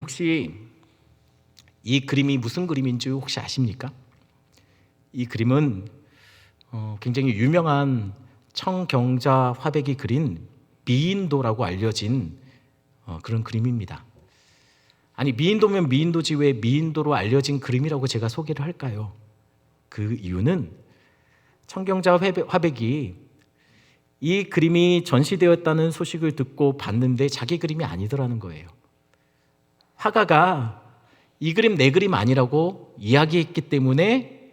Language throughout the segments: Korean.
혹시 이 그림이 무슨 그림인지 혹시 아십니까? 이 그림은 굉장히 유명한 청경자 화백이 그린 미인도라고 알려진 그런 그림입니다. 아니, 미인도면 미인도지 왜 미인도로 알려진 그림이라고 제가 소개를 할까요? 그 이유는 청경자 화백이 이 그림이 전시되었다는 소식을 듣고 봤는데 자기 그림이 아니더라는 거예요. 화가가 이 그림 내 그림 아니라고 이야기했기 때문에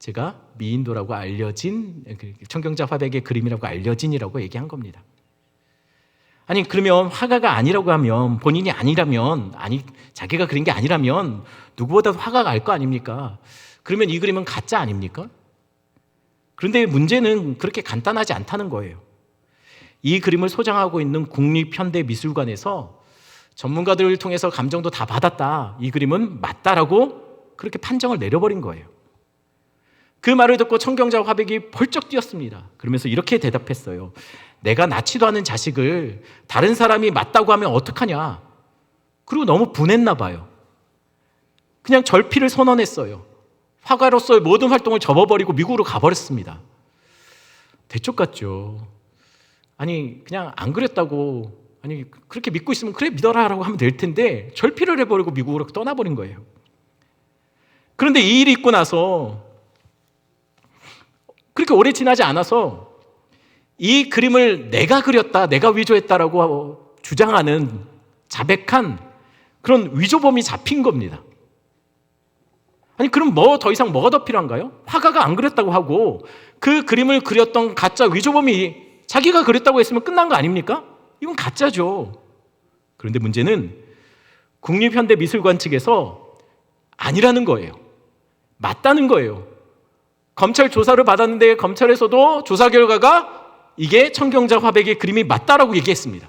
제가 미인도라고 알려진 청경자 화백의 그림이라고 알려진이라고 얘기한 겁니다. 아니, 그러면 화가가 아니라고 하면, 본인이 아니라면, 자기가 그린 게 아니라면 누구보다도 화가가 알 거 아닙니까? 그러면 이 그림은 가짜 아닙니까? 그런데 문제는 그렇게 간단하지 않다는 거예요. 이 그림을 소장하고 있는 국립현대미술관에서 전문가들을 통해서 감정도 다 받았다, 이 그림은 맞다라고 그렇게 판정을 내려버린 거예요. 그 말을 듣고 청경자 화백이 벌쩍 뛰었습니다. 그러면서 이렇게 대답했어요. 내가 낳지도 않은 자식을 다른 사람이 맞다고 하면 어떡하냐. 그리고 너무 분했나 봐요. 그냥 절필을 선언했어요. 화가로서의 모든 활동을 접어버리고 미국으로 가버렸습니다. 대쪽 같죠. 아니, 그냥 안 그랬다고, 아니 그렇게 믿고 있으면 그래 믿어라 라고 하면 될 텐데 절필을 해버리고 미국으로 떠나버린 거예요. 그런데 이 일이 있고 나서 그렇게 오래 지나지 않아서 이 그림을 내가 그렸다, 내가 위조했다라고 주장하는 자백한 그런 위조범이 잡힌 겁니다. 아니, 그럼 더 이상 뭐가 더 필요한가요? 화가가 안 그렸다고 하고 그 그림을 그렸던 가짜 위조범이 자기가 그렸다고 했으면 끝난 거 아닙니까? 이건 가짜죠. 그런데 문제는 국립현대미술관 측에서 아니라는 거예요. 맞다는 거예요. 검찰 조사를 받았는데 검찰에서도 조사 결과가 이게 청경자 화백의 그림이 맞다라고 얘기했습니다.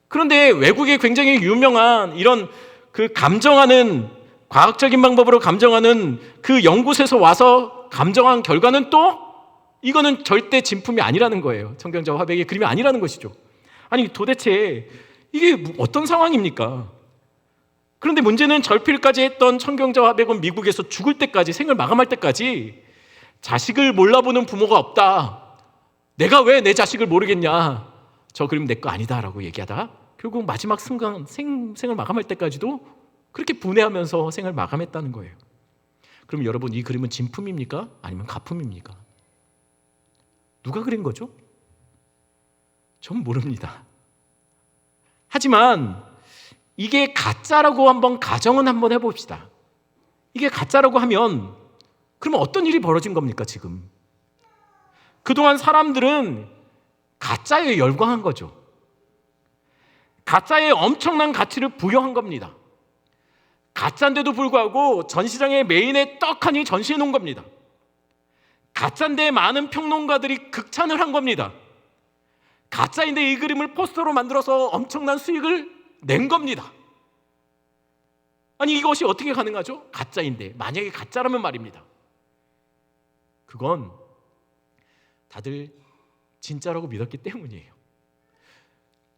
그런데 외국에 굉장히 유명한 이런 그 감정하는, 과학적인 방법으로 감정하는 그 연구소에서 와서 감정한 결과는 또 이거는 절대 진품이 아니라는 거예요. 청경자 화백의 그림이 아니라는 것이죠. 아니, 도대체 이게 어떤 상황입니까? 그런데 문제는 절필까지 했던 청경자 화백은 미국에서 죽을 때까지, 생을 마감할 때까지 자식을 몰라보는 부모가 없다, 내가 왜 내 자식을 모르겠냐, 저 그림 내 거 아니다 라고 얘기하다가 결국 마지막 순간 생을 마감할 때까지도 그렇게 분해하면서 생을 마감했다는 거예요. 그럼 여러분, 이 그림은 진품입니까? 아니면 가품입니까? 누가 그린 거죠? 전 모릅니다. 하지만 이게 가짜라고 한번 가정은 한번 해봅시다. 이게 가짜라고 하면 그러면 어떤 일이 벌어진 겁니까 지금? 그동안 사람들은 가짜에 열광한 거죠. 가짜에 엄청난 가치를 부여한 겁니다. 가짜인데도 불구하고 전시장에 메인에 떡하니 전시해 놓은 겁니다. 가짜인데 많은 평론가들이 극찬을 한 겁니다. 가짜인데 이 그림을 포스터로 만들어서 엄청난 수익을 낸 겁니다. 아니, 이것이 어떻게 가능하죠? 가짜인데. 만약에 가짜라면 말입니다. 그건 다들 진짜라고 믿었기 때문이에요.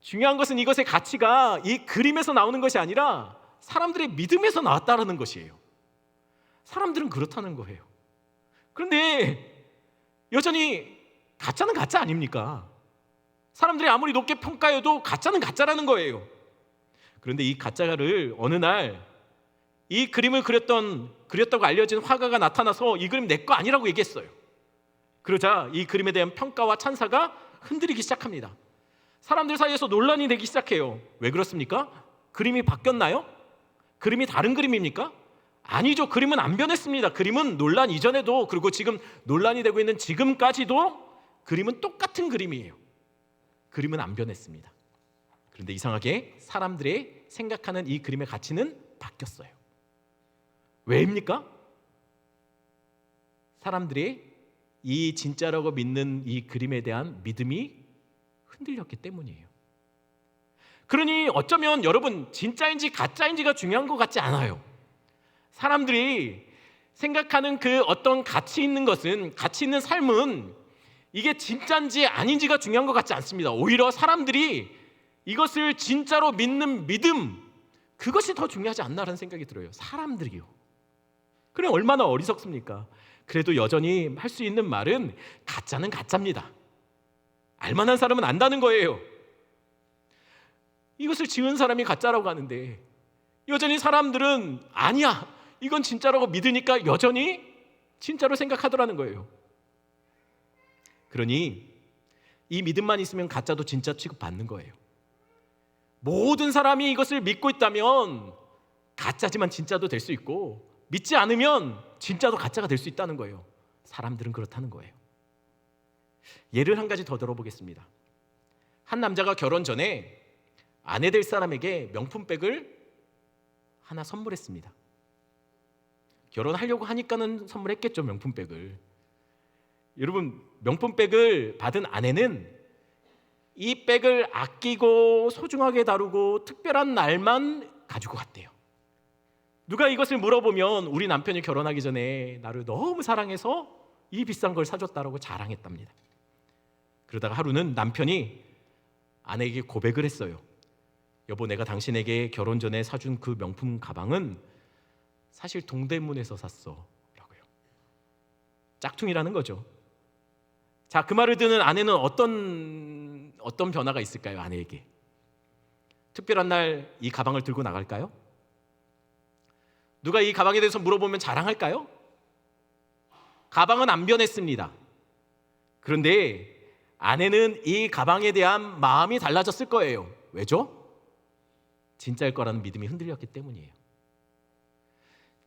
중요한 것은 이것의 가치가 이 그림에서 나오는 것이 아니라 사람들의 믿음에서 나왔다는 것이에요. 사람들은 그렇다는 거예요. 그런데 여전히 가짜는 가짜 아닙니까? 사람들이 아무리 높게 평가해도 가짜는 가짜라는 거예요. 그런데 이 가짜를 어느 날 이 그림을 그렸다고 알려진 화가가 나타나서 이 그림 내 거 아니라고 얘기했어요. 그러자 이 그림에 대한 평가와 찬사가 흔들리기 시작합니다. 사람들 사이에서 논란이 되기 시작해요. 왜 그렇습니까? 그림이 바뀌었나요? 그림이 다른 그림입니까? 아니죠. 그림은 안 변했습니다. 그림은 논란 이전에도, 그리고 지금 논란이 되고 있는 지금까지도 그림은 똑같은 그림이에요. 그림은 안 변했습니다. 그런데 이상하게 사람들의 생각하는 이 그림의 가치는 바뀌었어요. 왜입니까? 사람들이 이 진짜라고 믿는 이 그림에 대한 믿음이 흔들렸기 때문이에요. 그러니 어쩌면 여러분, 진짜인지 가짜인지가 중요한 것 같지 않아요. 사람들이 생각하는 그 어떤 가치 있는 것은, 가치 있는 삶은 이게 진짜인지 아닌지가 중요한 것 같지 않습니다. 오히려 사람들이 이것을 진짜로 믿는 믿음, 그것이 더 중요하지 않나라는 생각이 들어요. 사람들이요. 그럼 얼마나 어리석습니까? 그래도 여전히 할 수 있는 말은 가짜는 가짜입니다. 알만한 사람은 안다는 거예요. 이것을 지은 사람이 가짜라고 하는데 여전히 사람들은 아니야, 이건 진짜라고 믿으니까 여전히 진짜로 생각하더라는 거예요. 그러니 이 믿음만 있으면 가짜도 진짜 취급받는 거예요. 모든 사람이 이것을 믿고 있다면 가짜지만 진짜도 될 수 있고, 믿지 않으면 진짜도 가짜가 될 수 있다는 거예요. 사람들은 그렇다는 거예요. 예를 한 가지 더 들어보겠습니다. 한 남자가 결혼 전에 아내 될 사람에게 명품백을 하나 선물했습니다. 결혼하려고 하니까는 선물했겠죠, 명품백을. 여러분, 명품백을 받은 아내는 이 백을 아끼고 소중하게 다루고 특별한 날만 가지고 갔대요. 누가 이것을 물어보면 우리 남편이 결혼하기 전에 나를 너무 사랑해서 이 비싼 걸 사줬다라고 자랑했답니다. 그러다가 하루는 남편이 아내에게 고백을 했어요. 여보, 내가 당신에게 결혼 전에 사준 그 명품 가방은 사실 동대문에서 샀어 라고요. 짝퉁이라는 거죠. 자, 그 말을 듣는 아내는 어떤 변화가 있을까요? 아내에게 특별한 날 이 가방을 들고 나갈까요? 누가 이 가방에 대해서 물어보면 자랑할까요? 가방은 안 변했습니다. 그런데 아내는 이 가방에 대한 마음이 달라졌을 거예요. 왜죠? 진짜일 거라는 믿음이 흔들렸기 때문이에요.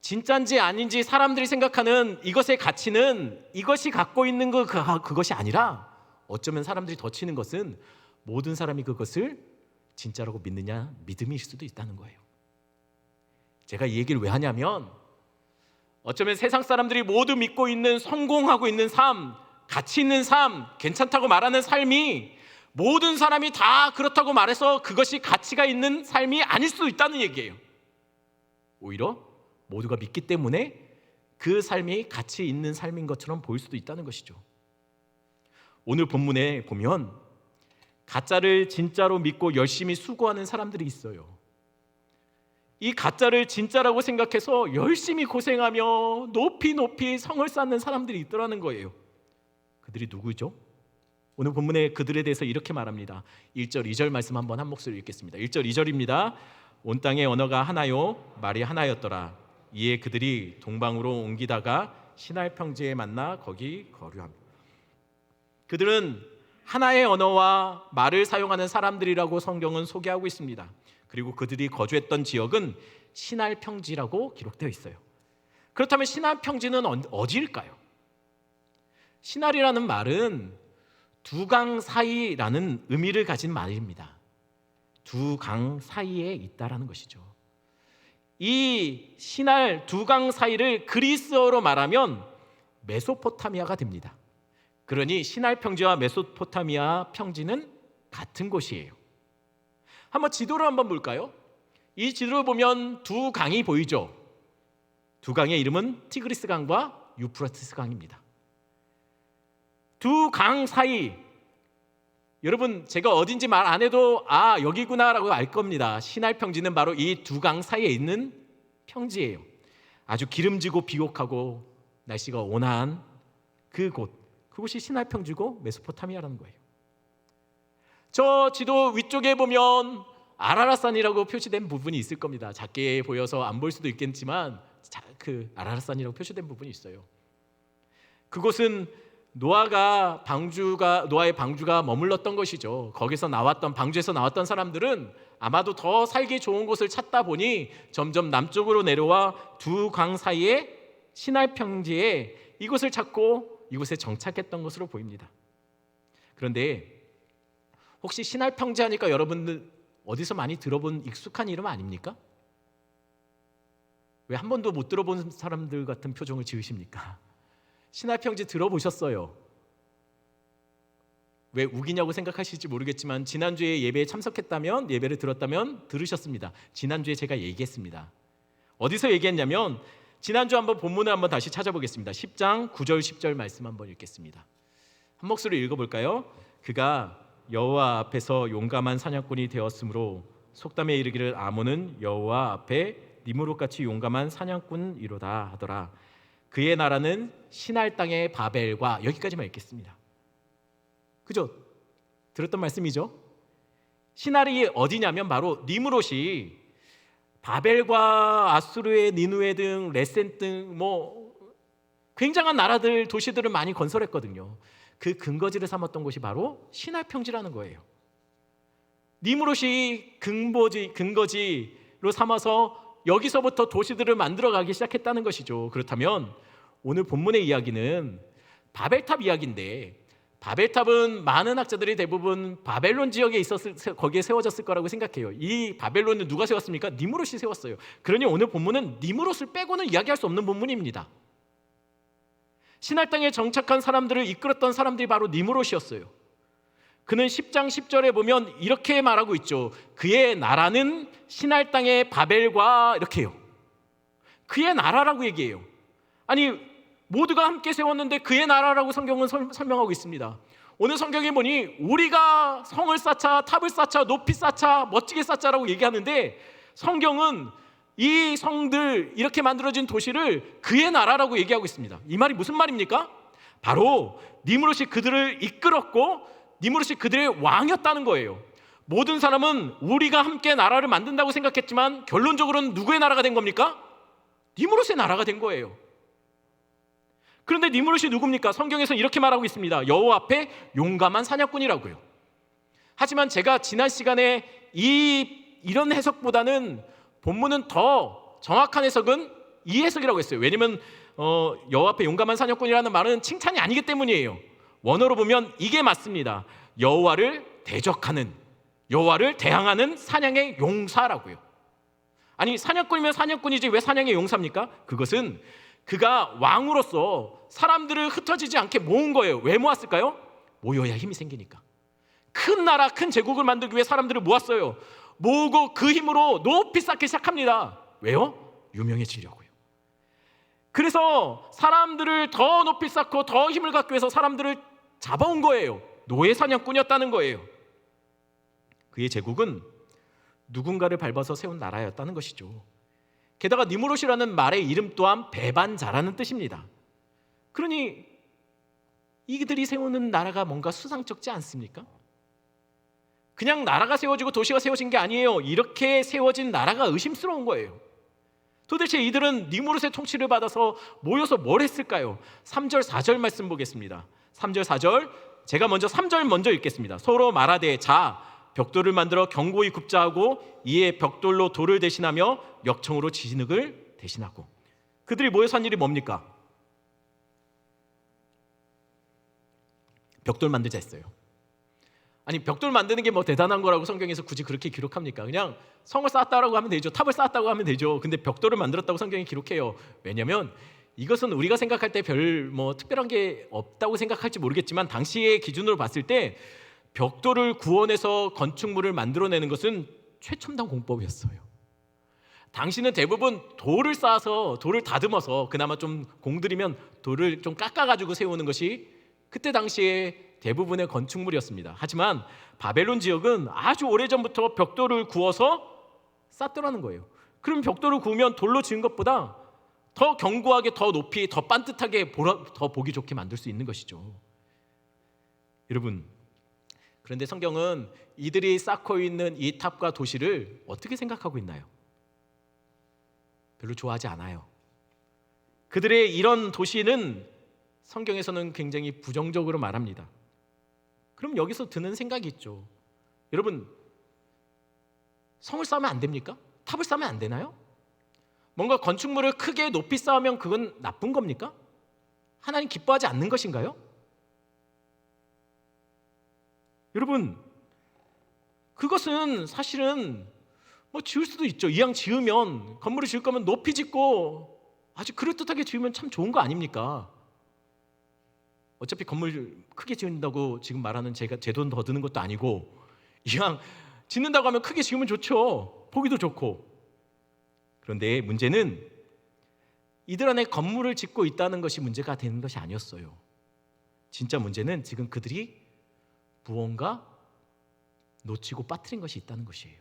진짜인지 아닌지 사람들이 생각하는 이것의 가치는 이것이 갖고 있는 그것이 아니라, 어쩌면 사람들이 덧치는 것은 모든 사람이 그것을 진짜라고 믿느냐 믿음일 수도 있다는 거예요. 제가 이 얘기를 왜 하냐면, 어쩌면 세상 사람들이 모두 믿고 있는 성공하고 있는 삶, 가치 있는 삶, 괜찮다고 말하는 삶이 모든 사람이 다 그렇다고 말해서 그것이 가치가 있는 삶이 아닐 수도 있다는 얘기예요. 오히려 모두가 믿기 때문에 그 삶이 가치 있는 삶인 것처럼 보일 수도 있다는 것이죠. 오늘 본문에 보면 가짜를 진짜로 믿고 열심히 수고하는 사람들이 있어요. 이 가짜를 진짜라고 생각해서 열심히 고생하며 높이 성을 쌓는 사람들이 있더라는 거예요. 그들이 누구죠? 오늘 본문에 그들에 대해서 이렇게 말합니다. 1절 2절 말씀 한번 한 목소리 읽겠습니다. 1절 2절입니다. 온 땅의 언어가 하나요 말이 하나였더라. 이에 그들이 동방으로 옮기다가 시날 평지에 만나 거기 거류합니다. 그들은 하나의 언어와 말을 사용하는 사람들이라고 성경은 소개하고 있습니다. 그리고 그들이 거주했던 지역은 시날 평지라고 기록되어 있어요. 그렇다면 시날 평지는 어디일까요? 시날이라는 말은 두 강 사이라는 의미를 가진 말입니다. 두 강 사이에 있다라는 것이죠. 이 시날 두 강 사이를 그리스어로 말하면 메소포타미아가 됩니다. 그러니 시날 평지와 메소포타미아 평지는 같은 곳이에요. 한번 지도를 한번 볼까요? 이 지도를 보면 두 강이 보이죠. 두 강의 이름은 티그리스 강과 유프라테스 강입니다. 두 강 사이, 여러분 제가 어딘지 말 안 해도 여기구나라고 알 겁니다. 시날 평지는 바로 이 두 강 사이에 있는 평지예요. 아주 기름지고 비옥하고 날씨가 온화한 그곳이 시날 평지고 메소포타미아라는 거예요. 저 지도 위쪽에 보면 아라랏산이라고 표시된 부분이 있을 겁니다. 작게 보여서 안 볼 수도 있겠지만 그 아라랏산이라고 표시된 부분이 있어요. 그곳은 노아의 방주가 머물렀던 것이죠. 거기서 나왔던, 방주에서 나왔던 사람들은 아마도 더 살기 좋은 곳을 찾다 보니 점점 남쪽으로 내려와 두 강 사이에 시날 평지에 이곳을 찾고 이곳에 정착했던 것으로 보입니다. 그런데 혹시 시날 평지 하니까 여러분들 어디서 많이 들어본 익숙한 이름 아닙니까? 왜 한 번도 못 들어본 사람들 같은 표정을 지으십니까? 시날 평지 들어보셨어요? 왜 우기냐고 생각하실지 모르겠지만 지난주에 예배에 참석했다면, 예배를 들었다면 들으셨습니다. 지난주에 제가 얘기했습니다. 어디서 얘기했냐면 지난주 한번 본문을 한번 다시 찾아보겠습니다. 10장 9절 10절 말씀 한번 읽겠습니다. 한 목소리 읽어볼까요? 그가 여호와 앞에서 용감한 사냥꾼이 되었으므로 속담에 이르기를 아몬은 여호와 앞에 니무롯같이 용감한 사냥꾼이로다 하더라. 그의 나라는 신할 땅의 바벨과, 여기까지만 읽겠습니다. 그죠? 들었던 말씀이죠? 신할이 어디냐면 바로 니무롯이 바벨과 아수르의 니누에 등 레센 등 굉장한 나라들, 도시들을 많이 건설했거든요. 그 근거지를 삼았던 곳이 바로 신할 평지라는 거예요. 니무롯이 근거지로 삼아서 여기서부터 도시들을 만들어가기 시작했다는 것이죠. 그렇다면 오늘 본문의 이야기는 바벨탑 이야기인데, 바벨탑은 많은 학자들이 대부분 바벨론 지역에 거기에 세워졌을 거라고 생각해요. 이 바벨론을 누가 세웠습니까? 니무롯이 세웠어요. 그러니 오늘 본문은 니무롯을 빼고는 이야기할 수 없는 본문입니다. 신할 땅에 정착한 사람들을 이끌었던 사람들이 바로 니무롯이었어요. 그는 10장 10절에 보면 이렇게 말하고 있죠. 그의 나라는 신할 땅의 바벨과, 이렇게 해요. 그의 나라라고 얘기해요. 아니, 모두가 함께 세웠는데 그의 나라라고 성경은 설명하고 있습니다. 오늘 성경에 보니 우리가 성을 쌓자, 탑을 쌓자, 높이 쌓자, 멋지게 쌓자라고 얘기하는데, 성경은 이 성들, 이렇게 만들어진 도시를 그의 나라라고 얘기하고 있습니다. 이 말이 무슨 말입니까? 바로 니무롯이 그들을 이끌었고 니무롯이 그들의 왕이었다는 거예요. 모든 사람은 우리가 함께 나라를 만든다고 생각했지만 결론적으로는 누구의 나라가 된 겁니까? 니무롯의 나라가 된 거예요. 그런데 니무롯이 누굽니까? 성경에서 이렇게 말하고 있습니다. 여호와 앞에 용감한 사냥꾼이라고요. 하지만 제가 지난 시간에 이런 해석보다는 본문은 더 정확한 해석은 이 해석이라고 했어요. 왜냐하면 여호와 앞에 용감한 사냥꾼이라는 말은 칭찬이 아니기 때문이에요. 원어로 보면 이게 맞습니다. 여호와를 대적하는, 여호와를 대항하는 사냥의 용사라고요. 아니, 사냥꾼이면 사냥꾼이지 왜 사냥의 용사입니까? 그것은 그가 왕으로서 사람들을 흩어지지 않게 모은 거예요. 왜 모았을까요? 모여야 힘이 생기니까. 큰 나라, 큰 제국을 만들기 위해 사람들을 모았어요. 모으고 그 힘으로 높이 쌓기 시작합니다. 왜요? 유명해지려고요. 그래서 사람들을 더 높이 쌓고 더 힘을 갖기 위해서 사람들을 잡아온 거예요. 노예 사냥꾼이었다는 거예요. 그의 제국은 누군가를 밟아서 세운 나라였다는 것이죠. 게다가 니무롯이라는 말의 이름 또한 배반자라는 뜻입니다. 그러니 이들이 세우는 나라가 뭔가 수상쩍지 않습니까? 그냥 나라가 세워지고 도시가 세워진 게 아니에요. 이렇게 세워진 나라가 의심스러운 거예요. 도대체 이들은 니무롯의 통치를 받아서 모여서 뭘 했을까요? 3절 4절 말씀 보겠습니다. 3절 4절, 제가 먼저 3절 먼저 읽겠습니다. 서로 말하되 자, 벽돌을 만들어 견고히 굽자 하고 이에 벽돌로 돌을 대신하며 역청으로 진흙을 대신하고. 그들이 모여서 한 일이 뭡니까? 벽돌 만들자 했어요. 아니, 벽돌 만드는 게 뭐 대단한 거라고 성경에서 굳이 그렇게 기록합니까? 그냥 성을 쌓았다고 하면 되죠. 탑을 쌓았다고 하면 되죠. 근데 벽돌을 만들었다고 성경이 기록해요. 왜냐하면 이것은 우리가 생각할 때 별 특별한 게 없다고 생각할지 모르겠지만 당시의 기준으로 봤을 때 벽돌을 구원해서 건축물을 만들어내는 것은 최첨단 공법이었어요. 당시는 대부분 돌을 쌓아서, 돌을 다듬어서, 그나마 좀 공들이면 돌을 좀 깎아가지고 세우는 것이 그때 당시에 대부분의 건축물이었습니다. 하지만 바벨론 지역은 아주 오래전부터 벽돌을 구워서 쌓더라는 거예요. 그럼 벽돌을 구우면 돌로 지은 것보다 더 견고하게, 더 높이, 더 반듯하게, 더 보기 좋게 만들 수 있는 것이죠. 여러분, 그런데 성경은 이들이 쌓고 있는 이 탑과 도시를 어떻게 생각하고 있나요? 별로 좋아하지 않아요. 그들의 이런 도시는 성경에서는 굉장히 부정적으로 말합니다. 그럼 여기서 드는 생각이 있죠. 여러분, 성을 쌓으면 안 됩니까? 탑을 쌓으면 안 되나요? 뭔가 건축물을 크게 높이 쌓으면 그건 나쁜 겁니까? 하나님 기뻐하지 않는 것인가요? 여러분, 그것은 사실은 지을 수도 있죠. 이왕 지으면, 건물을 지을 거면 높이 짓고 아주 그럴듯하게 지으면 참 좋은 거 아닙니까? 어차피 건물 크게 지은다고 지금 말하는 제 돈 더 드는 것도 아니고, 이왕 짓는다고 하면 크게 지으면 좋죠. 보기도 좋고. 그런데 문제는 이들 안에 건물을 짓고 있다는 것이 문제가 되는 것이 아니었어요. 진짜 문제는 지금 그들이 무언가 놓치고 빠뜨린 것이 있다는 것이에요.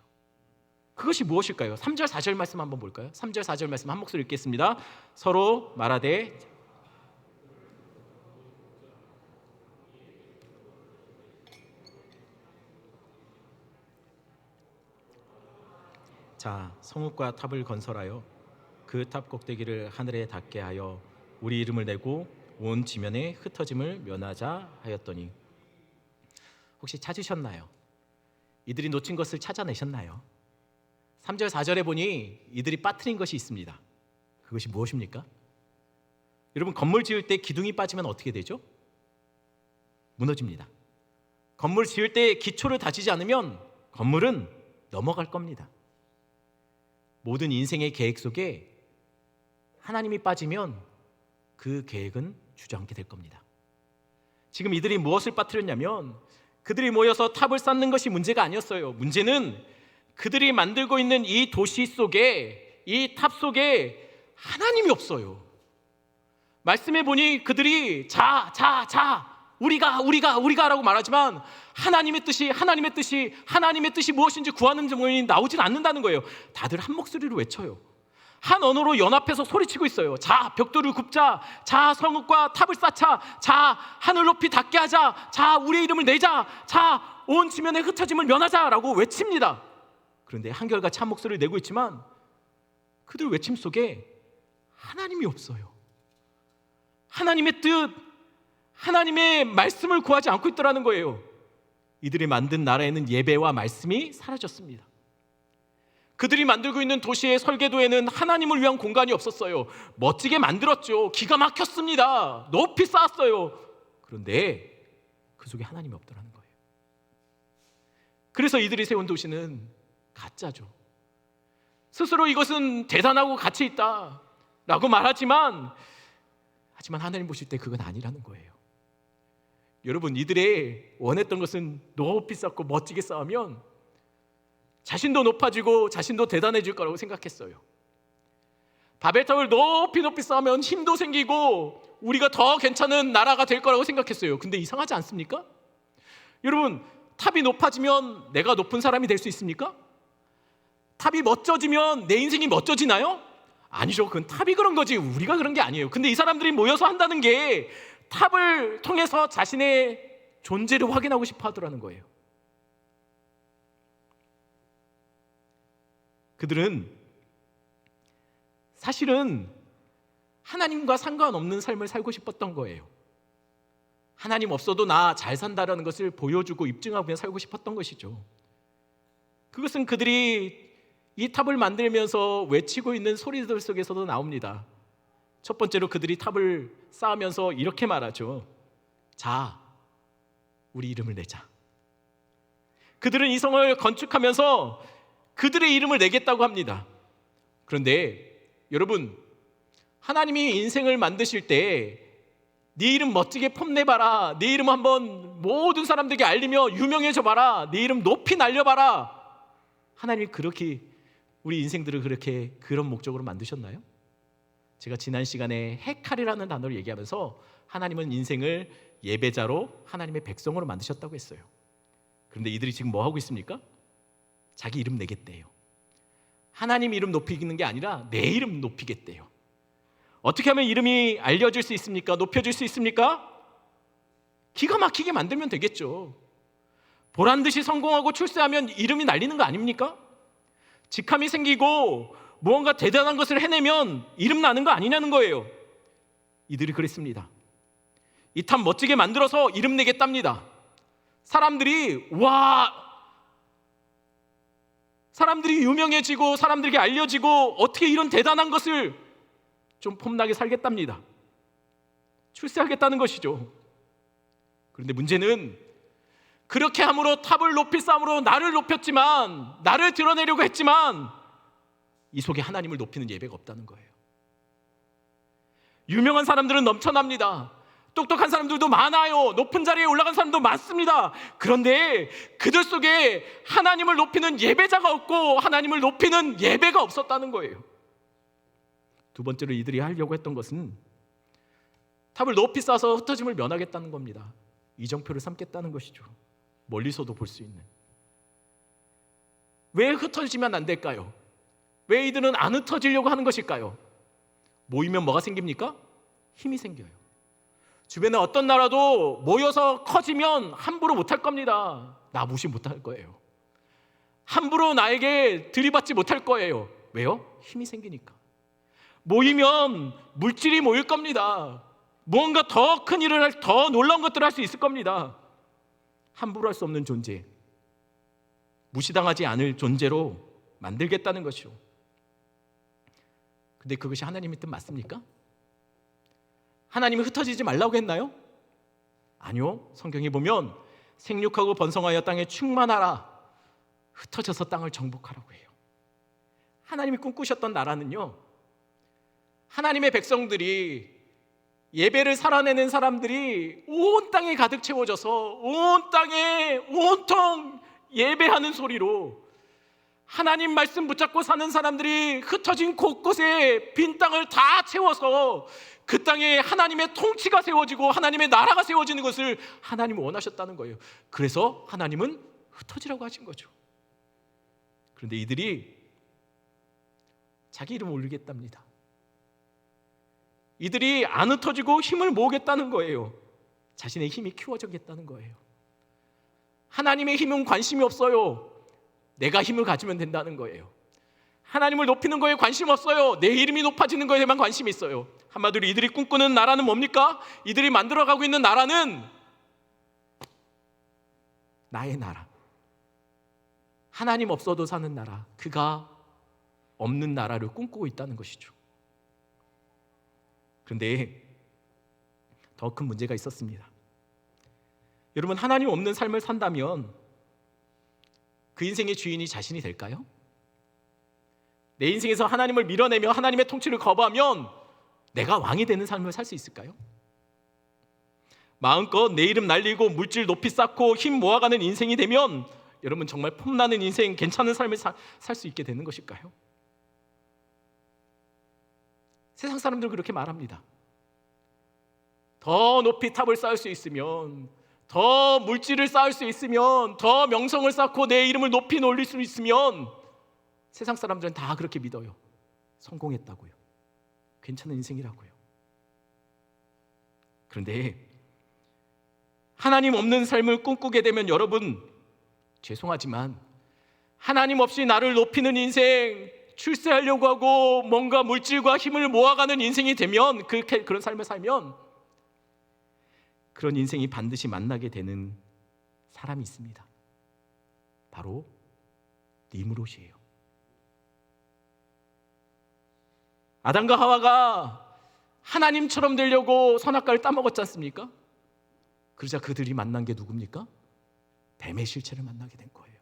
그것이 무엇일까요? 3절 4절 말씀 한번 볼까요? 3절 4절 말씀 한 목소리 읽겠습니다. 서로 말하되 자, 성읍과 탑을 건설하여 그 탑 꼭대기를 하늘에 닿게 하여 우리 이름을 내고 온 지면에 흩어짐을 면하자 하였더니. 혹시 찾으셨나요? 이들이 놓친 것을 찾아내셨나요? 3절 4절에 보니 이들이 빠뜨린 것이 있습니다. 그것이 무엇입니까? 여러분, 건물 지을 때 기둥이 빠지면 어떻게 되죠? 무너집니다. 건물 지을 때 기초를 다지지 않으면 건물은 넘어갈 겁니다. 모든 인생의 계획 속에 하나님이 빠지면 그 계획은 주저앉게 될 겁니다. 지금 이들이 무엇을 빠뜨렸냐면 그들이 모여서 탑을 쌓는 것이 문제가 아니었어요. 문제는 그들이 만들고 있는 이 도시 속에, 이 탑 속에 하나님이 없어요. 말씀해 보니 그들이 자 우리가 라고 말하지만 하나님의 뜻이 무엇인지 구하는 증언이 나오진 않는다는 거예요. 다들 한 목소리로 외쳐요. 한 언어로 연합해서 소리치고 있어요. 자, 벽돌을 굽자. 자, 성읍과 탑을 쌓자. 자, 하늘 높이 닿게 하자. 자, 우리의 이름을 내자. 자, 온 지면에 흩어짐을 면하자라고 외칩니다. 그런데 한결같이 한 목소리를 내고 있지만 그들 외침 속에 하나님이 없어요. 하나님의 뜻, 하나님의 말씀을 구하지 않고 있더라는 거예요. 이들이 만든 나라에는 예배와 말씀이 사라졌습니다. 그들이 만들고 있는 도시의 설계도에는 하나님을 위한 공간이 없었어요. 멋지게 만들었죠. 기가 막혔습니다. 높이 쌓았어요. 그런데 그 속에 하나님이 없더라는 거예요. 그래서 이들이 세운 도시는 가짜죠. 스스로 이것은 대단하고 가치 있다 라고 말하지만 하나님 보실 때 그건 아니라는 거예요. 여러분, 이들의 원했던 것은 높이 쌓고 멋지게 쌓으면 자신도 높아지고 자신도 대단해질 거라고 생각했어요. 바벨탑을 높이 쌓으면 힘도 생기고 우리가 더 괜찮은 나라가 될 거라고 생각했어요. 근데 이상하지 않습니까? 여러분, 탑이 높아지면 내가 높은 사람이 될 수 있습니까? 탑이 멋져지면 내 인생이 멋져지나요? 아니죠. 그건 탑이 그런 거지 우리가 그런 게 아니에요. 근데 이 사람들이 모여서 한다는 게 탑을 통해서 자신의 존재를 확인하고 싶어 하더라는 거예요. 그들은 사실은 하나님과 상관없는 삶을 살고 싶었던 거예요. 하나님 없어도 나 잘 산다라는 것을 보여주고 입증하며 살고 싶었던 것이죠. 그것은 그들이 이 탑을 만들면서 외치고 있는 소리들 속에서도 나옵니다. 첫 번째로 그들이 탑을 쌓으면서 이렇게 말하죠. 자, 우리 이름을 내자. 그들은 이 성을 건축하면서 그들의 이름을 내겠다고 합니다. 그런데 여러분, 하나님이 인생을 만드실 때 네 이름 멋지게 폼내봐라, 네 이름 한번 모든 사람들에게 알리며 유명해져봐라, 네 이름 높이 날려봐라. 하나님이 그렇게 우리 인생들을 그렇게 그런 목적으로 만드셨나요? 제가 지난 시간에 헤칼이라는 단어를 얘기하면서 하나님은 인생을 예배자로 하나님의 백성으로 만드셨다고 했어요. 그런데 이들이 지금 뭐 하고 있습니까? 자기 이름 내겠대요. 하나님 이름 높이는 게 아니라 내 이름 높이겠대요. 어떻게 하면 이름이 알려질 수 있습니까? 높여질 수 있습니까? 기가 막히게 만들면 되겠죠. 보란듯이 성공하고 출세하면 이름이 날리는 거 아닙니까? 직함이 생기고 무언가 대단한 것을 해내면 이름 나는 거 아니냐는 거예요. 이들이 그랬습니다. 이 탑 멋지게 만들어서 이름 내겠답니다. 사람들이 유명해지고 사람들에게 알려지고 어떻게 이런 대단한 것을 좀 폼나게 살겠답니다. 출세하겠다는 것이죠. 그런데 문제는 그렇게 함으로 탑을 높이 쌓음으로 나를 높였지만, 나를 드러내려고 했지만 이 속에 하나님을 높이는 예배가 없다는 거예요. 유명한 사람들은 넘쳐납니다. 똑똑한 사람들도 많아요. 높은 자리에 올라간 사람도 많습니다. 그런데 그들 속에 하나님을 높이는 예배자가 없고 하나님을 높이는 예배가 없었다는 거예요. 두 번째로 이들이 하려고 했던 것은 탑을 높이 쌓아서 흩어짐을 면하겠다는 겁니다. 이정표를 삼겠다는 것이죠. 멀리서도 볼 수 있는. 왜 흩어지면 안 될까요? 왜 이들은 안 흩어지려고 하는 것일까요? 모이면 뭐가 생깁니까? 힘이 생겨요. 주변에 어떤 나라도 모여서 커지면 함부로 못할 겁니다. 나 무시 못할 거예요. 함부로 나에게 들이받지 못할 거예요. 왜요? 힘이 생기니까. 모이면 물질이 모일 겁니다. 무언가 더 큰 일을 더 놀라운 것들을 할 수 있을 겁니다. 함부로 할 수 없는 존재, 무시당하지 않을 존재로 만들겠다는 것이요. 근데 그것이 하나님의 뜻 맞습니까? 하나님이 흩어지지 말라고 했나요? 아니요. 성경에 보면 생육하고 번성하여 땅에 충만하라, 흩어져서 땅을 정복하라고 해요. 하나님이 꿈꾸셨던 나라는요, 하나님의 백성들이, 예배를 살아내는 사람들이 온 땅에 가득 채워져서 온 땅에 온통 예배하는 소리로 하나님 말씀 붙잡고 사는 사람들이 흩어진 곳곳에 빈 땅을 다 채워서 그 땅에 하나님의 통치가 세워지고 하나님의 나라가 세워지는 것을 하나님은 원하셨다는 거예요. 그래서 하나님은 흩어지라고 하신 거죠. 그런데 이들이 자기 이름을 올리겠답니다. 이들이 안 흩어지고 힘을 모으겠다는 거예요. 자신의 힘이 키워지겠다는 거예요. 하나님의 힘은 관심이 없어요. 내가 힘을 가지면 된다는 거예요. 하나님을 높이는 거에 관심 없어요. 내 이름이 높아지는 거에만 관심이 있어요. 한마디로 이들이 꿈꾸는 나라는 뭡니까? 이들이 만들어가고 있는 나라는 나의 나라, 하나님 없어도 사는 나라, 그가 없는 나라를 꿈꾸고 있다는 것이죠. 그런데 더 큰 문제가 있었습니다. 여러분, 하나님 없는 삶을 산다면 그 인생의 주인이 자신이 될까요? 내 인생에서 하나님을 밀어내며 하나님의 통치를 거부하면 내가 왕이 되는 삶을 살 수 있을까요? 마음껏 내 이름 날리고 물질 높이 쌓고 힘 모아가는 인생이 되면 여러분, 정말 폼나는 인생, 괜찮은 삶을 살 수 있게 되는 것일까요? 세상 사람들은 그렇게 말합니다. 더 높이 탑을 쌓을 수 있으면, 더 물질을 쌓을 수 있으면, 더 명성을 쌓고 내 이름을 높이 올릴 수 있으면 세상 사람들은 다 그렇게 믿어요. 성공했다고요. 괜찮은 인생이라고요. 그런데 하나님 없는 삶을 꿈꾸게 되면 여러분, 죄송하지만 하나님 없이 나를 높이는 인생, 출세하려고 하고 뭔가 물질과 힘을 모아가는 인생이 되면, 그런 삶을 살면 그런 인생이 반드시 만나게 되는 사람이 있습니다. 바로 니므롯이에요. 아담과 하와가 하나님처럼 되려고 선악과를 따먹었지 않습니까? 그러자 그들이 만난 게 누굽니까? 뱀의 실체를 만나게 된 거예요.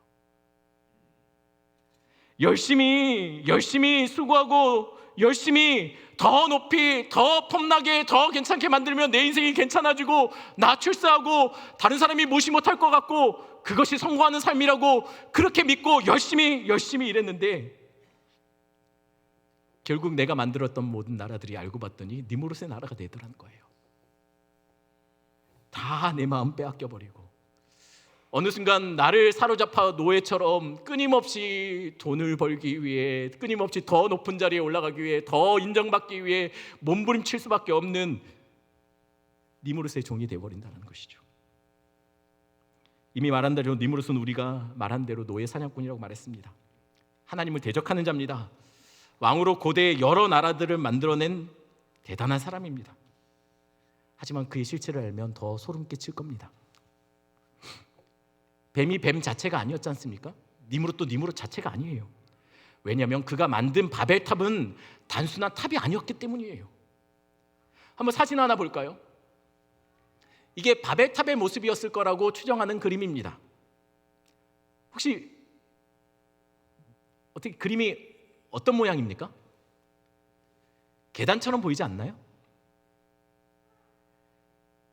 열심히 수고하고 열심히 더 높이, 더 폼나게, 더 괜찮게 만들면 내 인생이 괜찮아지고 나 출세하고 다른 사람이 무시 못할 것 같고 그것이 성공하는 삶이라고 그렇게 믿고 열심히 일했는데, 결국 내가 만들었던 모든 나라들이 알고 봤더니 니므롯의 나라가 되더라는 거예요. 다 내 마음 빼앗겨버리고 어느 순간 나를 사로잡아 노예처럼 끊임없이 돈을 벌기 위해, 끊임없이 더 높은 자리에 올라가기 위해, 더 인정받기 위해 몸부림칠 수밖에 없는 니므롯의 종이 되어버린다는 것이죠. 이미 말한 대로 니므롯은 우리가 말한 대로 노예 사냥꾼이라고 말했습니다. 하나님을 대적하는 자입니다. 왕으로 고대의 여러 나라들을 만들어낸 대단한 사람입니다. 하지만 그의 실체를 알면 더 소름 끼칠 겁니다. 뱀이 뱀 자체가 아니었지 않습니까? 니므롯도 니므롯 자체가 아니에요. 왜냐하면 그가 만든 바벨탑은 단순한 탑이 아니었기 때문이에요. 한번 사진 하나 볼까요? 이게 바벨탑의 모습이었을 거라고 추정하는 그림입니다. 혹시 어떻게 그림이 어떤 모양입니까? 계단처럼 보이지 않나요?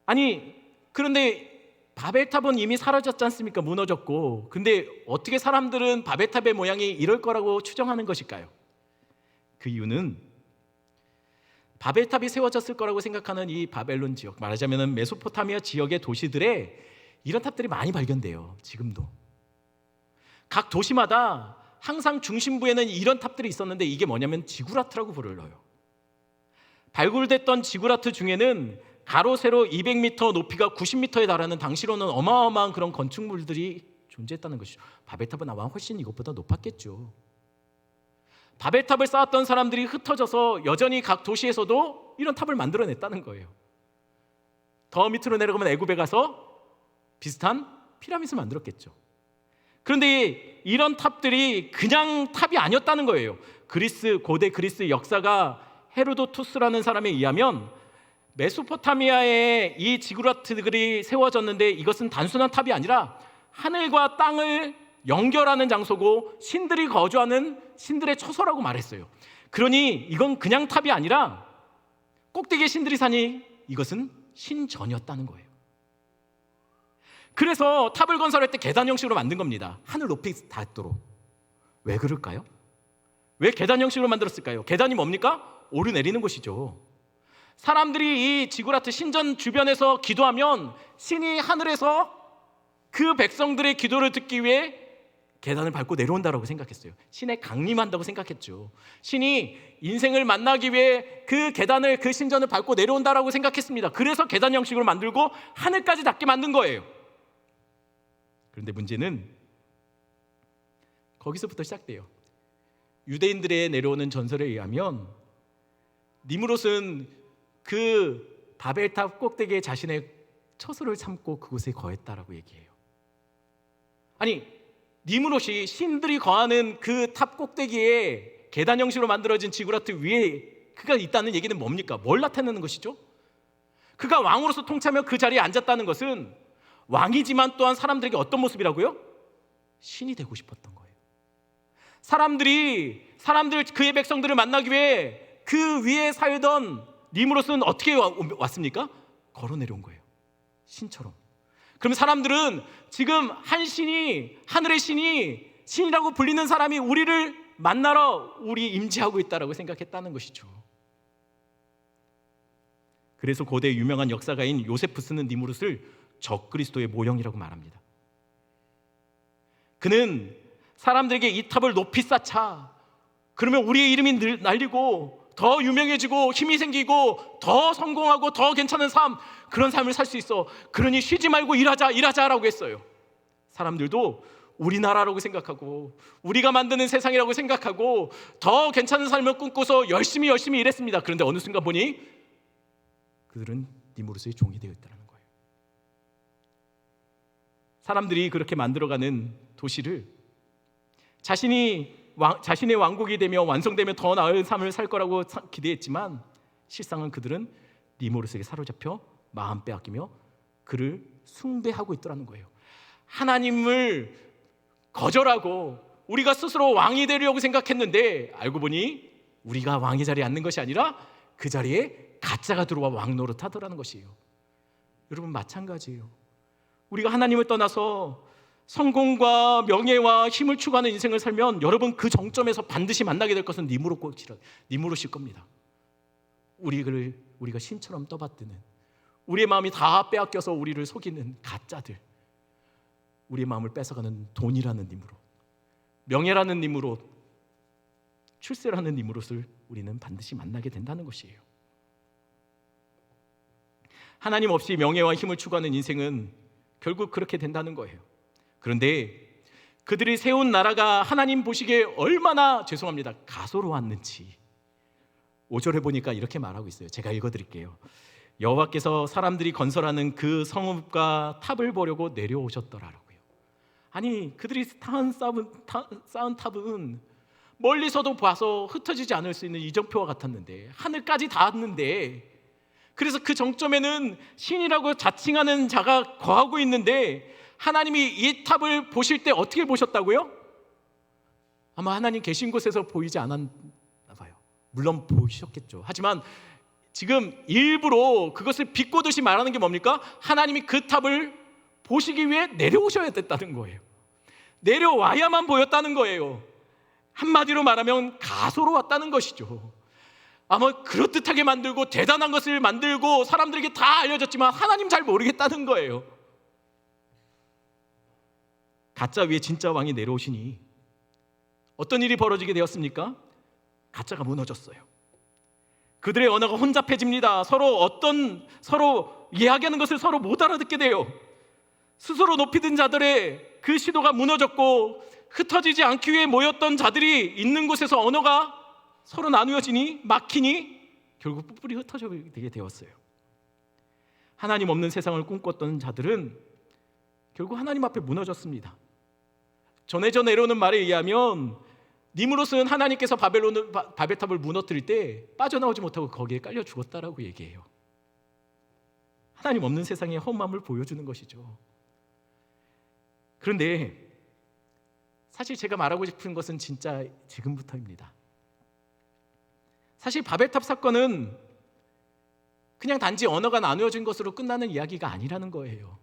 아니, 그런데 바벨탑은 이미 사라졌지 않습니까? 무너졌고. 근데 어떻게 사람들은 바벨탑의 모양이 이럴 거라고 추정하는 것일까요? 그 이유는 바벨탑이 세워졌을 거라고 생각하는 이 바벨론 지역, 말하자면 메소포타미아 지역의 도시들에 이런 탑들이 많이 발견돼요. 지금도 각 도시마다 항상 중심부에는 이런 탑들이 있었는데 이게 뭐냐면 지구라트라고 불러요. 발굴됐던 지구라트 중에는 가로 세로 200m, 높이가 90m에 달하는 당시로는 어마어마한 그런 건축물들이 존재했다는 것이죠. 바벨탑은 아마 훨씬 이것보다 높았겠죠. 바벨탑을 쌓았던 사람들이 흩어져서 여전히 각 도시에서도 이런 탑을 만들어냈다는 거예요. 더 밑으로 내려가면 애굽에 가서 비슷한 피라밋을 만들었겠죠. 그런데 이런 탑들이 그냥 탑이 아니었다는 거예요. 고대 그리스 역사가 헤로도투스라는 사람에 의하면 메소포타미아에 이 지구라트들이 세워졌는데 이것은 단순한 탑이 아니라 하늘과 땅을 연결하는 장소고 신들이 거주하는 신들의 처소라고 말했어요. 그러니 이건 그냥 탑이 아니라 꼭대기에 신들이 사니 이것은 신전이었다는 거예요. 그래서 탑을 건설할 때 계단 형식으로 만든 겁니다. 하늘 높이 닿도록. 왜 그럴까요? 왜 계단 형식으로 만들었을까요? 계단이 뭡니까? 오르내리는 곳이죠. 사람들이 이 지구라트 신전 주변에서 기도하면 신이 하늘에서 그 백성들의 기도를 듣기 위해 계단을 밟고 내려온다고 생각했어요. 신에 강림한다고 생각했죠. 신이 인생을 만나기 위해 그 계단을, 그 신전을 밟고 내려온다고 생각했습니다. 그래서 계단 형식으로 만들고 하늘까지 닿게 만든 거예요. 그런데 문제는 거기서부터 시작돼요. 유대인들의 내려오는 전설에 의하면 니므롯은 그 바벨탑 꼭대기에 자신의 처소를 삼고 그곳에 거했다라고 얘기해요. 아니, 니므롯이 신들이 거하는 그 탑 꼭대기에 계단 형식으로 만들어진 지구라트 위에 그가 있다는 얘기는 뭡니까? 뭘 나타내는 것이죠? 그가 왕으로서 통치하며 그 자리에 앉았다는 것은 왕이지만 또한 사람들에게 어떤 모습이라고요? 신이 되고 싶었던 거예요. 사람들 그의 백성들을 만나기 위해 그 위에 살던 니므롯은 어떻게 왔습니까? 걸어 내려온 거예요. 신처럼. 그럼 사람들은 지금 한 신이, 하늘의 신이, 신이라고 불리는 사람이 우리를 만나러 우리 임재하고 있다라고 생각했다는 것이죠. 그래서 고대 유명한 역사가인 요세푸스는 니므롯을 적그리스도의 모형이라고 말합니다. 그는 사람들에게 이 탑을 높이 쌓자, 그러면 우리의 이름이 날리고 더 유명해지고 힘이 생기고 더 성공하고 더 괜찮은 삶, 그런 삶을 살 수 있어. 그러니 쉬지 말고 일하자라고 했어요. 사람들도 우리나라라고 생각하고 우리가 만드는 세상이라고 생각하고 더 괜찮은 삶을 꿈꿔서 열심히 일했습니다. 그런데 어느 순간 보니 그들은 니므롯의 종이 되어 있다는 거예요. 사람들이 그렇게 만들어가는 도시를 자신의 왕국이 되며 완성되면 더 나은 삶을 살 거라고 기대했지만 실상은 그들은 니므롯에게 사로잡혀 마음 빼앗기며 그를 숭배하고 있더라는 거예요. 하나님을 거절하고 우리가 스스로 왕이 되려고 생각했는데 알고 보니 우리가 왕의 자리에 앉는 것이 아니라 그 자리에 가짜가 들어와 왕 노릇하더라는 것이에요. 여러분, 마찬가지예요. 우리가 하나님을 떠나서 성공과 명예와 힘을 추구하는 인생을 살면 여러분, 그 정점에서 반드시 만나게 될 것은 니므롯일 겁니다. 우리가 신처럼 떠받드는, 우리의 마음이 다 빼앗겨서 우리를 속이는 가짜들, 우리의 마음을 뺏어가는 돈이라는 니므롯, 명예라는 니므롯, 출세라는 니므롯을 우리는 반드시 만나게 된다는 것이에요. 하나님 없이 명예와 힘을 추구하는 인생은 결국 그렇게 된다는 거예요. 그런데 그들이 세운 나라가 하나님 보시기에 얼마나 가소로웠는지 5절에 보니까 이렇게 말하고 있어요. 제가 읽어드릴게요. 여호와께서 사람들이 건설하는 그 성읍과 탑을 보려고 내려오셨더라고요. 아니, 그들이 쌓은 탑은 멀리서도 봐서 흩어지지 않을 수 있는 이정표와 같았는데 하늘까지 닿았는데, 그래서 그 정점에는 신이라고 자칭하는 자가 거하고 있는데 하나님이 이 탑을 보실 때 어떻게 보셨다고요? 아마 하나님 계신 곳에서 보이지 않았나 봐요. 물론 보이셨겠죠. 하지만 지금 일부러 그것을 비꼬듯이 말하는 게 뭡니까? 하나님이 그 탑을 보시기 위해 내려오셔야 됐다는 거예요. 내려와야만 보였다는 거예요. 한마디로 말하면 가소로웠다는 것이죠. 아마 그럴듯하게 만들고 대단한 것을 만들고 사람들에게 다 알려졌지만 하나님 잘 모르겠다는 거예요. 가짜 위에 진짜 왕이 내려오시니 어떤 일이 벌어지게 되었습니까? 가짜가 무너졌어요. 그들의 언어가 혼잡해집니다. 서로 이야기하는 것을 서로 못 알아듣게 돼요. 스스로 높이 든 자들의 그 시도가 무너졌고, 흩어지지 않기 위해 모였던 자들이 있는 곳에서 언어가 서로 나누어지니 막히니 결국 뿔뿔이 흩어지게 되었어요. 하나님 없는 세상을 꿈꿨던 자들은 결국 하나님 앞에 무너졌습니다. 전해져 내려오는 말에 의하면 니무롯은 하나님께서 바벨탑을 무너뜨릴 때 빠져나오지 못하고 거기에 깔려 죽었다라고 얘기해요. 하나님 없는 세상의 험함을 보여주는 것이죠. 그런데 사실 제가 말하고 싶은 것은 진짜 지금부터입니다. 사실 바벨탑 사건은 그냥 단지 언어가 나누어진 것으로 끝나는 이야기가 아니라는 거예요.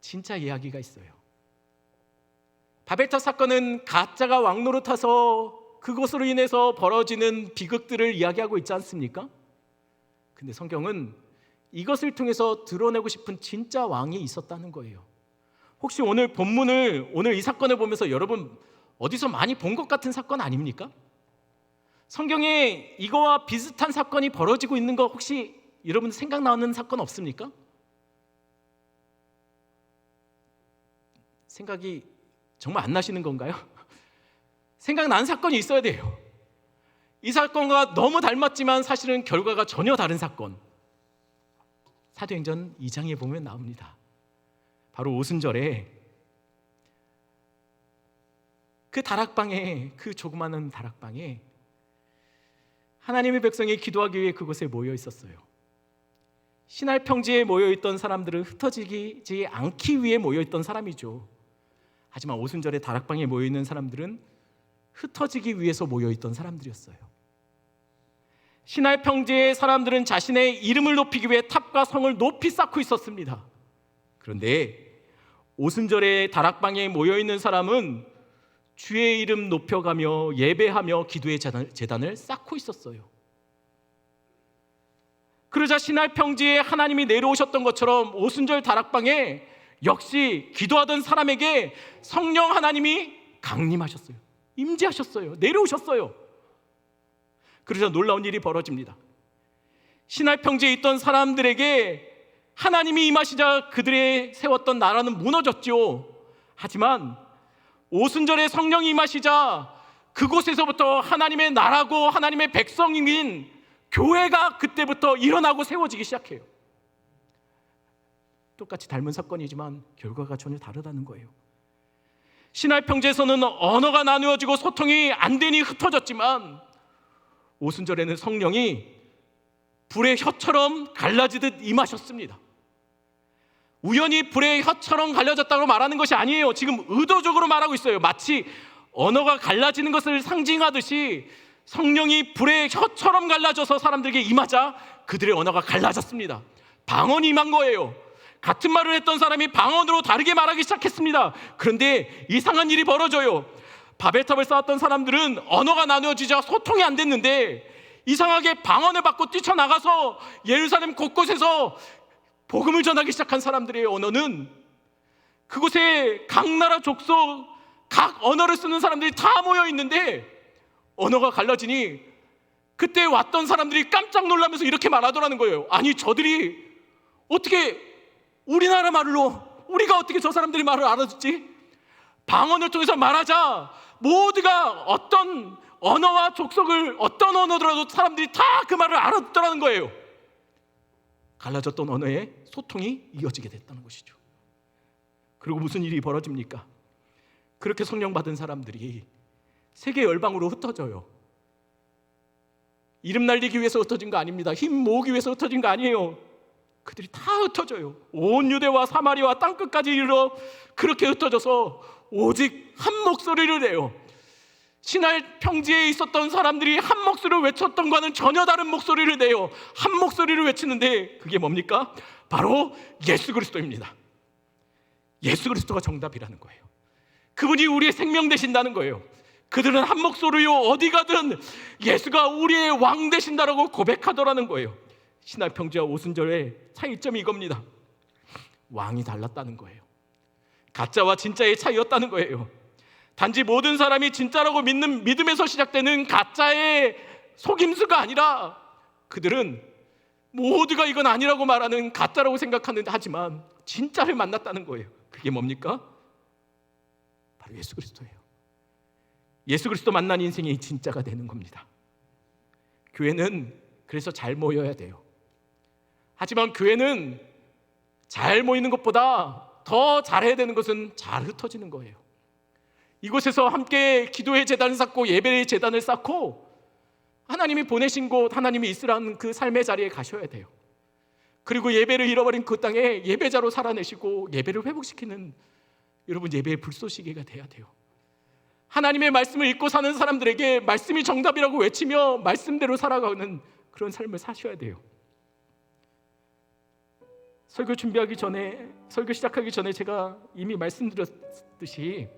진짜 이야기가 있어요. 바벨탑 사건은 가짜가 왕노릇해서 그것으로 인해서 벌어지는 비극들을 이야기하고 있지 않습니까? 근데 성경은 이것을 통해서 드러내고 싶은 진짜 왕이 있었다는 거예요. 혹시 오늘 이 사건을 보면서 여러분 어디서 많이 본 것 같은 사건 아닙니까? 성경에 이거와 비슷한 사건이 벌어지고 있는 거 혹시 여러분 생각나는 사건 없습니까? 생각이 정말 안 나시는 건가요? 생각나는 사건이 있어야 돼요. 이 사건과 너무 닮았지만 사실은 결과가 전혀 다른 사건. 사도행전 2장에 보면 나옵니다. 바로 오순절에 그 조그마한 다락방에 하나님의 백성이 기도하기 위해 그곳에 모여 있었어요. 신할 평지에 모여 있던 사람들은 흩어지지 않기 위해 모여 있던 사람이죠. 하지만 오순절에 다락방에 모여 있는 사람들은 흩어지기 위해서 모여 있던 사람들이었어요. 신할 평지의 사람들은 자신의 이름을 높이기 위해 탑과 성을 높이 쌓고 있었습니다. 그런데 오순절에 다락방에 모여 있는 사람은 주의 이름 높여가며 예배하며 기도의 제단을 쌓고 있었어요. 그러자 신할 평지에 하나님이 내려오셨던 것처럼 오순절 다락방에 역시 기도하던 사람에게 성령 하나님이 강림하셨어요. 임재하셨어요. 내려오셨어요. 그러자 놀라운 일이 벌어집니다. 신할 평지에 있던 사람들에게 하나님이 임하시자 그들의 세웠던 나라는 무너졌죠. 하지만 오순절에 성령이 임하시자 그곳에서부터 하나님의 나라고 하나님의 백성인 교회가 그때부터 일어나고 세워지기 시작해요. 똑같이 닮은 사건이지만 결과가 전혀 다르다는 거예요. 신할 평지에서는 언어가 나누어지고 소통이 안 되니 흩어졌지만 오순절에는 성령이 불의 혀처럼 갈라지듯 임하셨습니다. 우연히 불의 혀처럼 갈라졌다고 말하는 것이 아니에요. 지금 의도적으로 말하고 있어요. 마치 언어가 갈라지는 것을 상징하듯이 성령이 불의 혀처럼 갈라져서 사람들에게 임하자 그들의 언어가 갈라졌습니다. 방언이 임한 거예요. 같은 말을 했던 사람이 방언으로 다르게 말하기 시작했습니다. 그런데 이상한 일이 벌어져요. 바벨탑을 쌓았던 사람들은 언어가 나누어지자 소통이 안 됐는데 이상하게 방언을 받고 뛰쳐나가서 예루살렘 곳곳에서 복음을 전하기 시작한 사람들의 언어는 그곳에 각 나라 족속 각 언어를 쓰는 사람들이 다 모여 있는데 언어가 갈라지니 그때 왔던 사람들이 깜짝 놀라면서 이렇게 말하더라는 거예요. 아니 저들이 어떻게 우리나라 말로 우리가 어떻게 저 사람들이 말을 알아듣지? 방언을 통해서 말하자 모두가 어떤 언어와 족속을 어떤 언어더라도 사람들이 다 그 말을 알아듣더라는 거예요. 갈라졌던 언어의 소통이 이어지게 됐다는 것이죠. 그리고 무슨 일이 벌어집니까? 그렇게 성령 받은 사람들이 세계 열방으로 흩어져요. 이름 날리기 위해서 흩어진 거 아닙니다. 힘 모으기 위해서 흩어진 거 아니에요. 그들이 다 흩어져요. 온 유대와 사마리아와 땅끝까지 이르러 그렇게 흩어져서 오직 한 목소리를 내요. 신할 평지에 있었던 사람들이 한 목소리를 외쳤던 것과는 전혀 다른 목소리를 내요. 한 목소리를 외치는데 그게 뭡니까? 바로 예수 그리스도입니다. 예수 그리스도가 정답이라는 거예요. 그분이 우리의 생명 되신다는 거예요. 그들은 한 목소리로 어디 가든 예수가 우리의 왕 되신다라고 고백하더라는 거예요. 신할 평지와 오순절의 차이점이 이겁니다. 왕이 달랐다는 거예요. 가짜와 진짜의 차이였다는 거예요. 단지 모든 사람이 진짜라고 믿는 믿음에서 시작되는 가짜의 속임수가 아니라 그들은 모두가 이건 아니라고 말하는 가짜라고 생각하는데 하지만 진짜를 만났다는 거예요. 그게 뭡니까? 바로 예수 그리스도예요. 예수 그리스도 만난 인생이 진짜가 되는 겁니다. 교회는 그래서 잘 모여야 돼요. 하지만 교회는 잘 모이는 것보다 더 잘해야 되는 것은 잘 흩어지는 거예요. 이곳에서 함께 기도의 제단을 쌓고 예배의 제단을 쌓고 하나님이 보내신 곳, 하나님이 있으라는 그 삶의 자리에 가셔야 돼요. 그리고 예배를 잃어버린 그 땅에 예배자로 살아내시고 예배를 회복시키는 여러분 예배의 불쏘시개가 돼야 돼요. 하나님의 말씀을 읽고 사는 사람들에게 말씀이 정답이라고 외치며 말씀대로 살아가는 그런 삶을 사셔야 돼요. 설교 준비하기 전에, 설교 시작하기 전에 제가 이미 말씀드렸듯이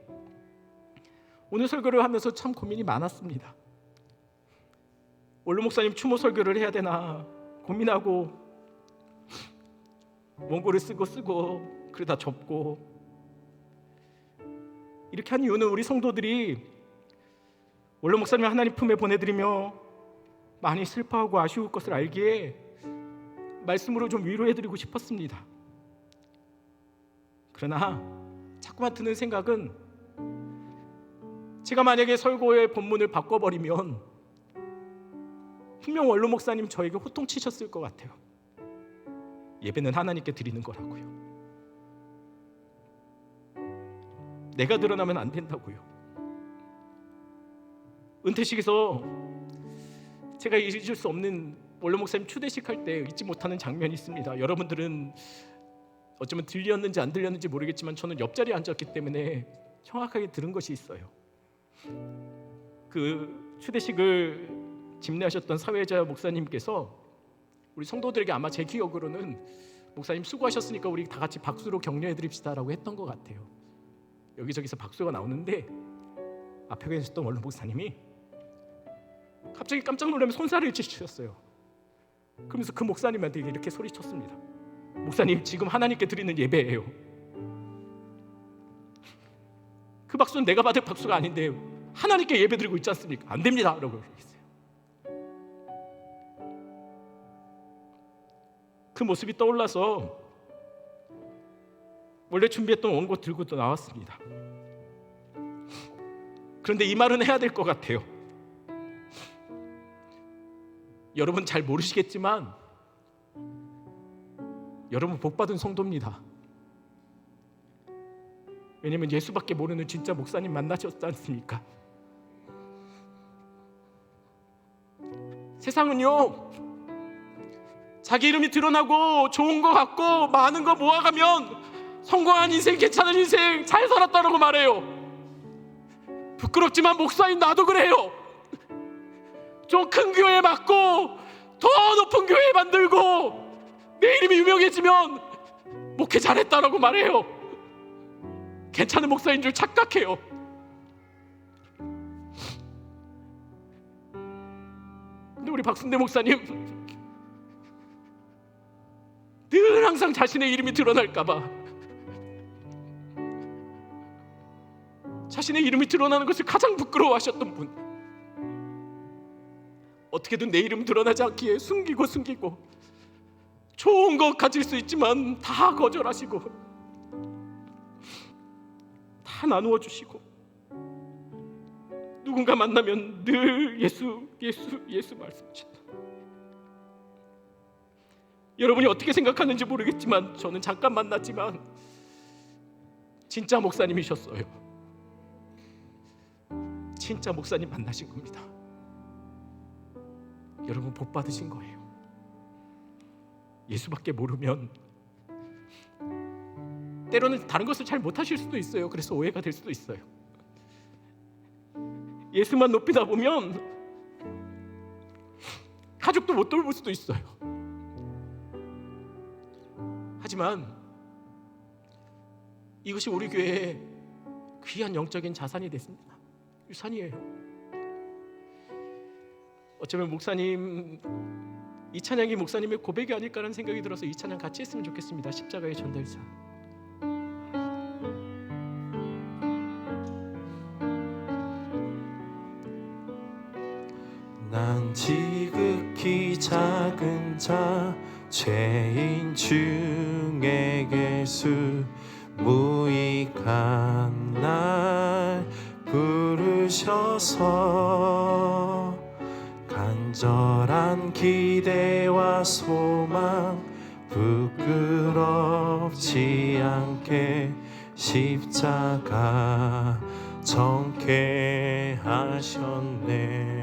오늘 설교를 하면서 참 고민이 많았습니다. 원로 목사님 추모 설교를 해야 되나 고민하고 원고를 쓰고 그러다 접고 이렇게 한 이유는 우리 성도들이 원로 목사님 하나님 품에 보내드리며 많이 슬퍼하고 아쉬울 것을 알기에 말씀으로 좀 위로해드리고 싶었습니다. 그러나 자꾸만 드는 생각은 제가 만약에 설교의 본문을 바꿔버리면 분명 원로 목사님 저에게 호통치셨을 것 같아요. 예배는 하나님께 드리는 거라고요. 내가 드러나면 안 된다고요. 은퇴식에서 제가 잊을 수 없는 원로 목사님 추대식 할 때 잊지 못하는 장면이 있습니다. 여러분들은 어쩌면 들렸는지 안 들렸는지 모르겠지만 저는 옆자리에 앉았기 때문에 정확하게 들은 것이 있어요. 그 추대식을 집례하셨던 사회자 목사님께서 우리 성도들에게 아마 제 기억으로는 목사님 수고하셨으니까 우리 다 같이 박수로 격려해 드립시다라고 했던 것 같아요. 여기저기서 박수가 나오는데 앞에 계셨던 원로 목사님이 갑자기 깜짝 놀라면 손살을 치셨어요. 그러면서 그 목사님한테 이렇게 소리쳤습니다. 목사님, 지금 하나님께 드리는 예배예요. 그 박수는 내가 받을 박수가 아닌데 하나님께 예배 드리고 있지 않습니까? 안 됩니다 라고 얘기했어요. 그 모습이 떠올라서 원래 준비했던 원고 들고 또 나왔습니다. 그런데 이 말은 해야 될 것 같아요. 여러분 잘 모르시겠지만 여러분 복받은 성도입니다. 왜냐면 예수밖에 모르는 진짜 목사님 만나셨지 않습니까? 세상은요, 자기 이름이 드러나고 좋은 거 갖고 많은 거 모아가면 성공한 인생, 괜찮은 인생, 잘 살았다라고 말해요. 부끄럽지만 목사인 나도 그래요. 좀 큰 교회 맡고 더 높은 교회 만들고 내 이름이 유명해지면 목회 잘했다라고 말해요. 괜찮은 목사인 줄 착각해요. 근데 우리 박순대 목사님 늘 항상 자신의 이름이 드러날까봐, 자신의 이름이 드러나는 것을 가장 부끄러워하셨던 분, 어떻게든 내 이름 드러나지 않기에 숨기고 좋은 것 가질 수 있지만 다 거절하시고 다 나누어 주시고 누군가 만나면 늘 예수 말씀하신다. 여러분이 어떻게 생각하는지 모르겠지만 저는 잠깐 만났지만 진짜 목사님이셨어요. 진짜 목사님 만나신 겁니다. 여러분 복 받으신 거예요. 예수밖에 모르면 때로는 다른 것을 잘 못하실 수도 있어요. 그래서 오해가 될 수도 있어요. 예수만 높이다 보면 가족도 못 돌볼 수도 있어요. 하지만 이것이 우리 교회의 귀한 영적인 자산이 됐습니다. 유산이에요. 어쩌면 목사님, 이 찬양이 목사님의 고백이 아닐까라는 생각이 들어서 이 찬양 같이 했으면 좋겠습니다. 십자가의 전달사. 난 지극히 작은 자 죄인 중에 예수 무익한 날 부르셔서 간절한 기대와 소망 부끄럽지 않게 십자가 정케 하셨네.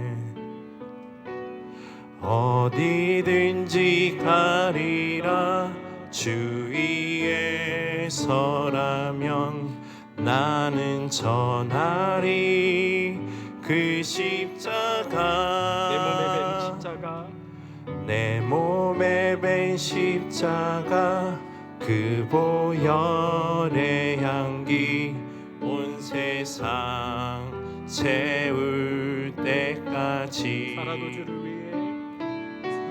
어디든지 가리라 주위에 서라면 나는 전하리 그 십자가 내 몸에 밴 십자가 그 보혈의 향기 온 세상 채울 때까지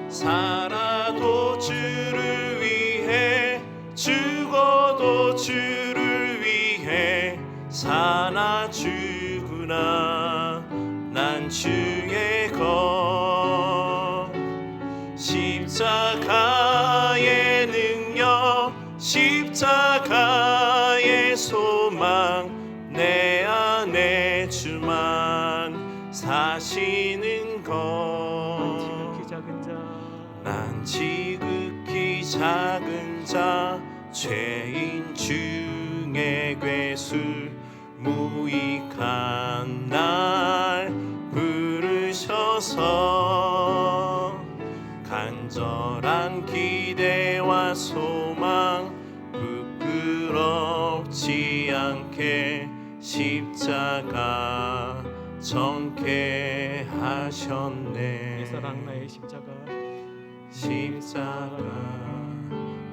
살아도 주를 위해 죽어도 주를 위해 사나 죽으나 난 주의 것 십자가의 능력 십자가의 소망 내 안에 주만 사시는 것 난 지극히 작은 자 죄인 중에 괴수 무익한 날 부르셔서 간절한 기대와 소망 부끄럽지 않게 십자가 정케 하셨네. 내 사랑 나의 십자가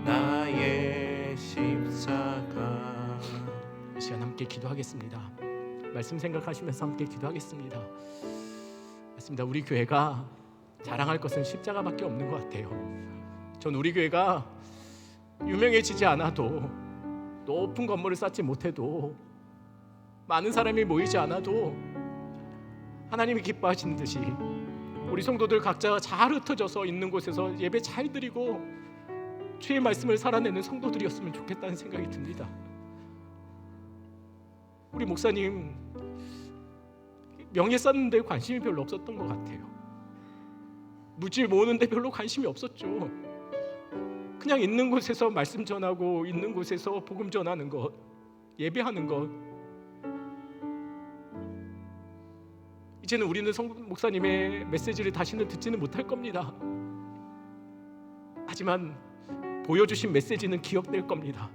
나의 십자가. 이 시간 함께 기도하겠습니다. 말씀 생각하시면서 함께 기도하겠습니다. 맞습니다. 우리 교회가 자랑할 것은 십자가밖에 없는 것 같아요. 전 우리 교회가 유명해지지 않아도 높은 건물을 쌓지 못해도 많은 사람이 모이지 않아도 하나님이 기뻐하시는 듯이 우리 성도들 각자 잘 흩어져서 있는 곳에서 예배 잘 드리고 주의 말씀을 살아내는 성도들이었으면 좋겠다는 생각이 듭니다. 우리 목사님 명예 쌓는 데 관심이 별로 없었던 것 같아요. 물질 모으는 데 별로 관심이 없었죠. 그냥 있는 곳에서 말씀 전하고 있는 곳에서 복음 전하는 것, 예배하는 것. 이제는 우리는 목사님의 메시지를 다시는 듣지는 못할 겁니다. 하지만 보여주신 메시지는 기억될 겁니다.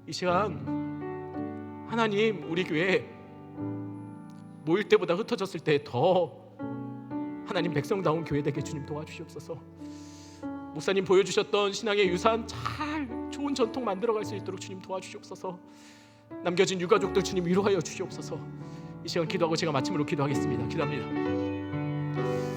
이 시간 하나님 우리 교회 모일 때보다 흩어졌을 때 더 하나님 백성다운 교회 되게 주님 도와주시옵소서. 목사님 보여주셨던 신앙의 유산 잘 좋은 전통 만들어갈 수 있도록 주님 도와주시옵소서. 남겨진 유가족들 주님 위로하여 주시옵소서. 이 시간 기도하고 제가 마침으로 기도하겠습니다. 기도합니다.